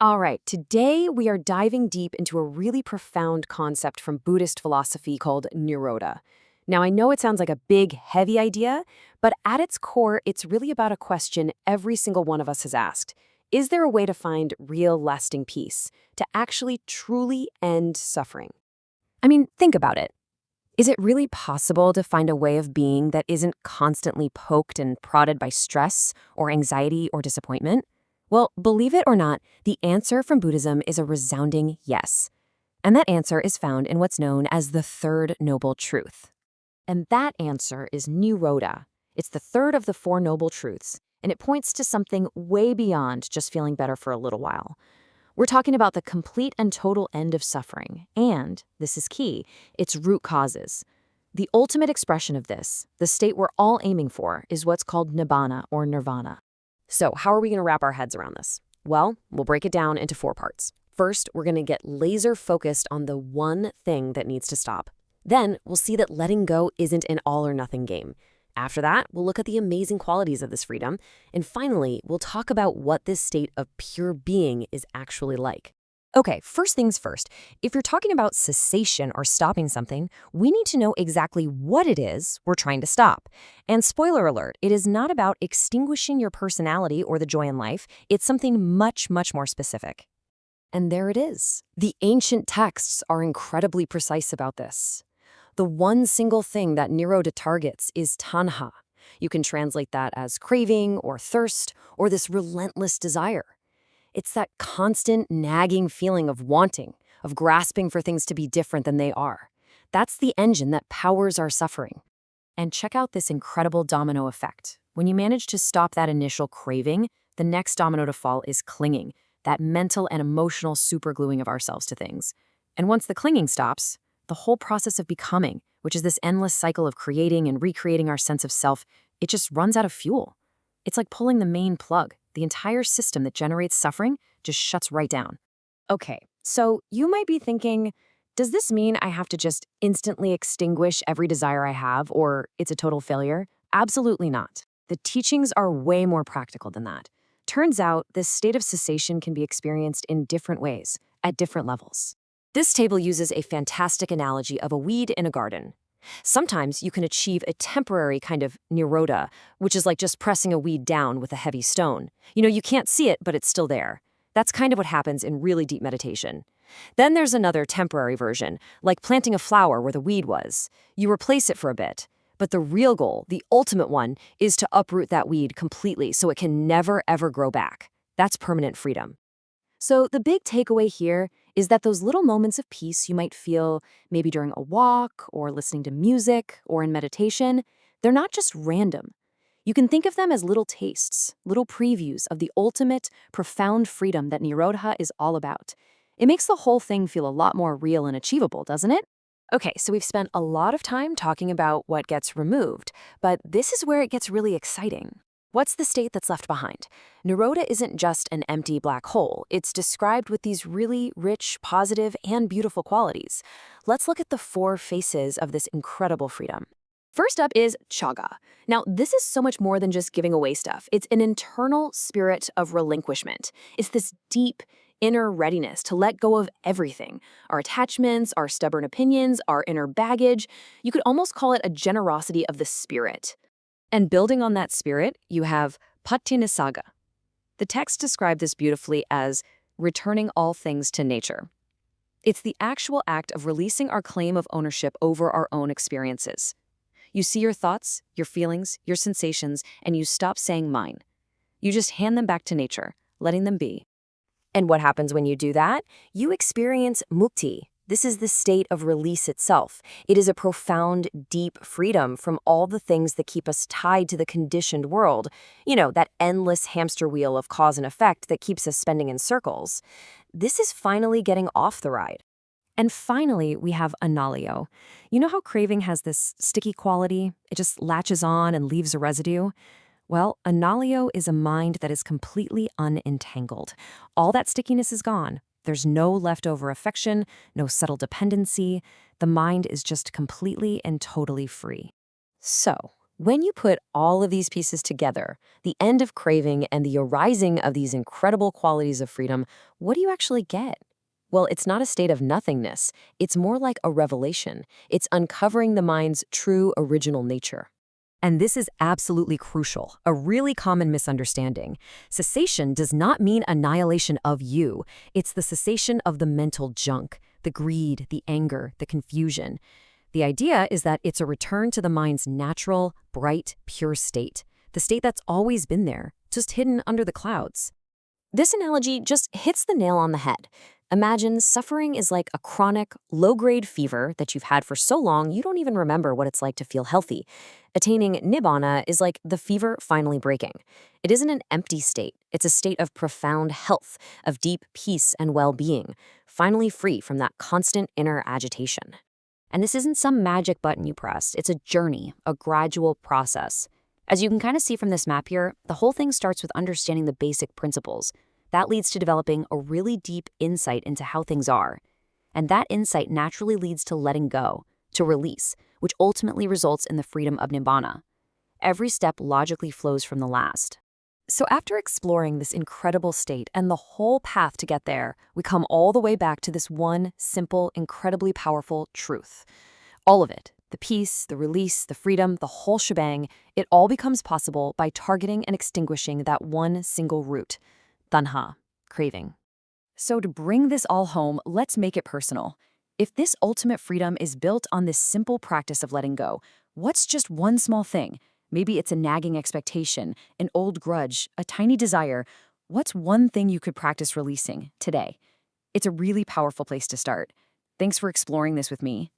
All right, today we are diving deep into a really profound concept from Buddhist philosophy called Nirodha. Now, I know it sounds like a big, heavy idea, but at its core, it's really about a question every single one of us has asked. Is there a way to find real, lasting peace, to actually truly end suffering? I mean, think about it. Is it really possible to find a way of being that isn't constantly poked and prodded by stress or anxiety or disappointment? Well, believe it or not, the answer from Buddhism is a resounding yes. And that answer is found in what's known as the third noble truth. And that answer is Nirodha. It's the third of the Four Noble Truths, and it points to something way beyond just feeling better for a little while. We're talking about the complete and total end of suffering, and, this is key, its root causes. The ultimate expression of this, the state we're all aiming for, is what's called nibbana or nirvana. So how are we going to wrap our heads around this? Well, we'll break it down into 4 parts. First, we're going to get laser focused on the one thing that needs to stop. Then, we'll see that letting go isn't an all or nothing game. After that, we'll look at the amazing qualities of this freedom. And finally, we'll talk about what this state of pure being is actually like. Okay, first things first. If you're talking about cessation or stopping something, we need to know exactly what it is we're trying to stop. And spoiler alert, it is not about extinguishing your personality or the joy in life. It's something much, much more specific. And there it is. The ancient texts are incredibly precise about this. The one single thing that Nirodha targets is tanha. You can translate that as craving or thirst or this relentless desire. It's that constant nagging feeling of wanting, of grasping for things to be different than they are. That's the engine that powers our suffering. And check out this incredible domino effect. When you manage to stop that initial craving, the next domino to fall is clinging, that mental and emotional supergluing of ourselves to things. And once the clinging stops, the whole process of becoming, which is this endless cycle of creating and recreating our sense of self, it just runs out of fuel. It's like pulling the main plug. The entire system that generates suffering just shuts right down. Okay, so you might be thinking, does this mean I have to just instantly extinguish every desire I have, or it's a total failure? Absolutely not. The teachings are way more practical than that. Turns out, this state of cessation can be experienced in different ways, at different levels. This table uses a fantastic analogy of a weed in a garden. Sometimes you can achieve a temporary kind of nirodha, which is like just pressing a weed down with a heavy stone. You can't see it, but it's still there. That's kind of what happens in really deep meditation. Then there's another temporary version, like planting a flower where the weed was. You replace it for a bit. But the real goal, the ultimate one, is to uproot that weed completely so it can never, ever grow back. That's permanent freedom. So the big takeaway here is that those little moments of peace you might feel maybe during a walk or listening to music or in meditation, they're not just random. You can think of them as little tastes, little previews of the ultimate, profound freedom that Nirodha is all about. It makes the whole thing feel a lot more real and achievable, doesn't it? Okay, so we've spent a lot of time talking about what gets removed, but this is where it gets really exciting. What's the state that's left behind? Nirodha isn't just an empty black hole. It's described with these really rich, positive, and beautiful qualities. Let's look at the 4 faces of this incredible freedom. First up is chaga. Now, this is so much more than just giving away stuff. It's an internal spirit of relinquishment. It's this deep, inner readiness to let go of everything. Our attachments, our stubborn opinions, our inner baggage. You could almost call it a generosity of the spirit. And building on that spirit, you have Patinisaga. The text described this beautifully as returning all things to nature. It's the actual act of releasing our claim of ownership over our own experiences. You see your thoughts, your feelings, your sensations, and you stop saying mine. You just hand them back to nature, letting them be. And what happens when you do that? You experience mukti. This is the state of release itself. It is a profound, deep freedom from all the things that keep us tied to the conditioned world. That endless hamster wheel of cause and effect that keeps us spinning in circles. This is finally getting off the ride. And finally, we have analio. You know how craving has this sticky quality? It just latches on and leaves a residue? Well, analio is a mind that is completely unentangled. All that stickiness is gone. There's no leftover affection, no subtle dependency. The mind is just completely and totally free. So, When you put all of these pieces together, the end of craving and the arising of these incredible qualities of freedom, what do you actually get? Well, it's not a state of nothingness. It's more like a revelation. It's uncovering the mind's true original nature. And this is absolutely crucial, a really common misunderstanding. Cessation does not mean annihilation of you. It's the cessation of the mental junk, the greed, the anger, the confusion. The idea is that it's a return to the mind's natural, bright, pure state, the state that's always been there, just hidden under the clouds. This analogy just hits the nail on the head. Imagine suffering is like a chronic, low-grade fever that you've had for so long you don't even remember what it's like to feel healthy. Attaining nibbana is like the fever finally breaking. It isn't an empty state. It's a state of profound health, of deep peace and well-being, finally free from that constant inner agitation. And this isn't some magic button you press. It's a journey, a gradual process. As you can kind of see from this map here, the whole thing starts with understanding the basic principles. That leads to developing a really deep insight into how things are. And that insight naturally leads to letting go, to release, which ultimately results in the freedom of nibbana. Every step logically flows from the last. So after exploring this incredible state and the whole path to get there, we come all the way back to this one simple, incredibly powerful truth. All of it, the peace, the release, the freedom, the whole shebang, it all becomes possible by targeting and extinguishing that one single root, tanha, craving. So to bring this all home, let's make it personal. If this ultimate freedom is built on this simple practice of letting go, what's just one small thing? Maybe it's a nagging expectation, an old grudge, a tiny desire. What's one thing you could practice releasing today? It's a really powerful place to start. Thanks for exploring this with me.